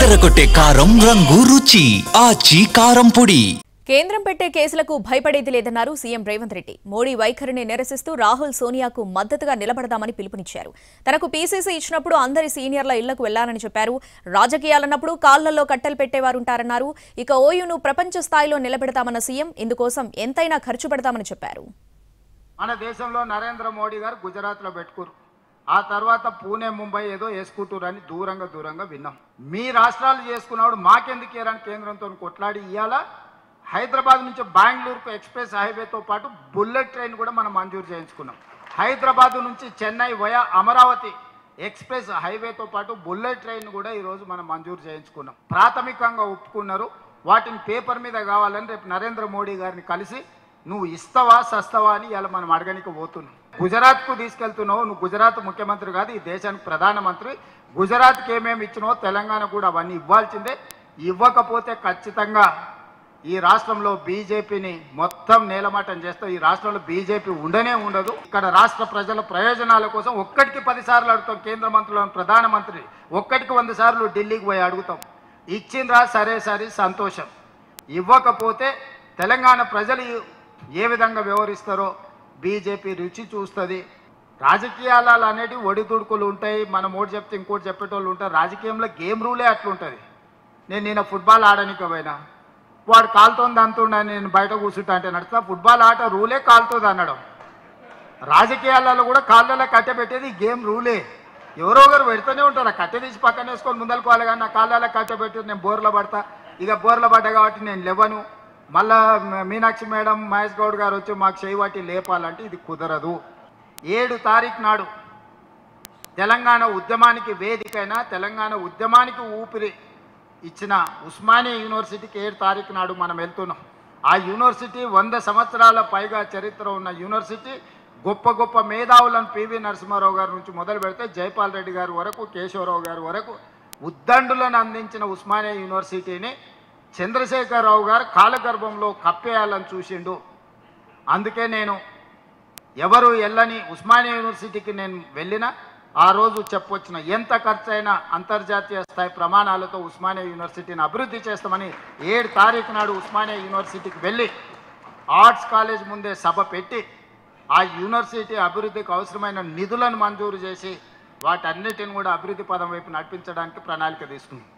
అదరగొట్టే కారం రంగు రుచి ఆచి కారం పొడి. కేంద్రం పెట్టే కేసులకు భయపడేది లేదన్నారు సీఎం రేవంత్ రెడ్డి. మోడీ వైఖరిని నిరసిస్తూ రాహుల్ సోనియాకు మద్దతుగా నిలబడదామని పిలుపునిచ్చారు. తనకు పీసీసీ ఇచ్చినప్పుడు అందరి సీనియర్ల ఇళ్లకు వెళ్లాలని చెప్పారు. రాజకీయాలన్నప్పుడు కాళ్లలో కట్టెలు పెట్టేవారుంటారన్నారు. ఇక ఓయూను ప్రపంచ స్థాయిలో నిలబెడతామన్న సీఎం ఇందుకోసం ఎంతైనా ఖర్చు పెడతామని చెప్పారు. మన దేశంలో నరేంద్ర మోడీ గారు గుజరాత్లో పెట్టుకురు. ఆ తర్వాత పూణే ముంబై ఏదో వేసుకుంటురని దూరంగా విన్నాం. మీ రాష్ట్రాలు చేసుకున్నప్పుడు మాకెందుకు ఇయ్యారని కేంద్రంతో కొట్లాడి ఇయ్యాలా హైదరాబాద్ నుంచి బెంగళూరుకు ఎక్స్ప్రెస్ హైవేతో పాటు బుల్లెట్ ట్రైన్ కూడా మనం మంజూరు చేయించుకున్నాం. హైదరాబాద్ నుంచి చెన్నై వయా అమరావతి ఎక్స్ప్రెస్ హైవేతో పాటు బుల్లెట్ ట్రైన్ కూడా ఈరోజు మనం మంజూరు చేయించుకున్నాం. ప్రాథమికంగా ఒప్పుకున్నారు. వాటిని పేపర్ మీద కావాలని రేపు నరేంద్ర మోడీ గారిని కలిసి నువ్వు ఇస్తావా సస్తావా అని ఇలా మనం అడగనికి పోతున్నాం. గుజరాత్కు తీసుకెళ్తున్నావు. నువ్వు గుజరాత్ ముఖ్యమంత్రి కాదు, ఈ దేశానికి ప్రధానమంత్రి. గుజరాత్కి ఏమేమి ఇచ్చినావో తెలంగాణ కూడా అవన్నీ ఇవ్వాల్సిందే. ఇవ్వకపోతే ఖచ్చితంగా ఈ రాష్ట్రంలో బీజేపీని మొత్తం నేలమాటం చేస్తాం. ఈ రాష్ట్రంలో బీజేపీ ఉండనే ఉండదు. ఇక్కడ రాష్ట్ర ప్రజల ప్రయోజనాల కోసం ఒక్కటికి 10 సార్లు అడుగుతాం. కేంద్ర మంత్రులను ప్రధానమంత్రి ఒక్కటికి 100 సార్లు ఢిల్లీకి పోయి అడుగుతాం. ఇచ్చిండ్రా సరే సంతోషం. ఇవ్వకపోతే తెలంగాణ ప్రజలు ఏ విధంగా వ్యవహరిస్తారో బీజేపీ రుచి చూస్తుంది. రాజకీయాలు అనేటివి ఒడిదుడుకులు ఉంటాయి. మనం ఓటు చెప్తే ఇంకోటి చెప్పేటోళ్ళు ఉంటారు. రాజకీయంలో గేమ్ రూలే అట్లుంటుంది. నేను ఫుట్బాల్ ఆడడానికి పోయినా వాడు కాలుతోంది అంతుండని నేను బయట కూర్చుంటా అంటే నడుస్తా. ఫుట్బాల్ ఆట రూలే కాలుతుంది అనడం. రాజకీయాలలో కూడా కాళ్ళలో కట్టె పెట్టేది గేమ్ రూలే. ఎవరో ఒకరు పెడుతూనే ఉంటారు. ఆ కట్టె తీసి పక్కన వేసుకొని ముందలుకోవాలి. కానీ నా కాళ్ళలో కట్టె పెట్టి నేను బోర్లో పడతా. ఇక బోర్లో పడ్డా కాబట్టి నేను లేవను. మళ్ళా మీనాక్షి మేడం మహేష్ గౌడ్ గారు వచ్చి మాకు చేయబట్టి లేపాలంటే ఇది కుదరదు. 7 తారీఖు నాడు తెలంగాణ ఉద్యమానికి వేదికైన తెలంగాణ ఉద్యమానికి ఊపిరి ఇచ్చిన ఉస్మానియా యూనివర్సిటీకి 7 తారీఖు నాడు మనం వెళ్తున్నాం. ఆ యూనివర్సిటీ 100 సంవత్సరాల పైగా చరిత్ర ఉన్న యూనివర్సిటీ. గొప్ప మేధావులను పివి నరసింహారావు గారి నుంచి మొదలు పెడితే జైపాల్ రెడ్డి గారి వరకు, కేశవరావు గారి వరకు ఉద్దండులను అందించిన ఉస్మానియా యూనివర్సిటీని చంద్రశేఖరరావు గారు కాలగర్భంలో కప్పేయాలని చూసిండు. అందుకే నేను ఎవరు వెళ్ళని ఉస్మానియా యూనివర్సిటీకి నేను వెళ్ళినా ఆ రోజు చెప్పొచ్చిన ఎంత ఖర్చైనా అంతర్జాతీయ స్థాయి ప్రమాణాలతో ఉస్మానియా యూనివర్సిటీని అభివృద్ధి చేస్తామని 7 తారీఖు నాడు ఉస్మానియా యూనివర్సిటీకి వెళ్ళి ఆర్ట్స్ కాలేజ్ ముందే సభ పెట్టి ఆ యూనివర్సిటీ అభివృద్ధికి అవసరమైన నిధులను మంజూరు చేసి వాటన్నిటిని కూడా అభివృద్ధి పదం వైపు నడిపించడానికి ప్రణాళిక తీసుకున్నాం.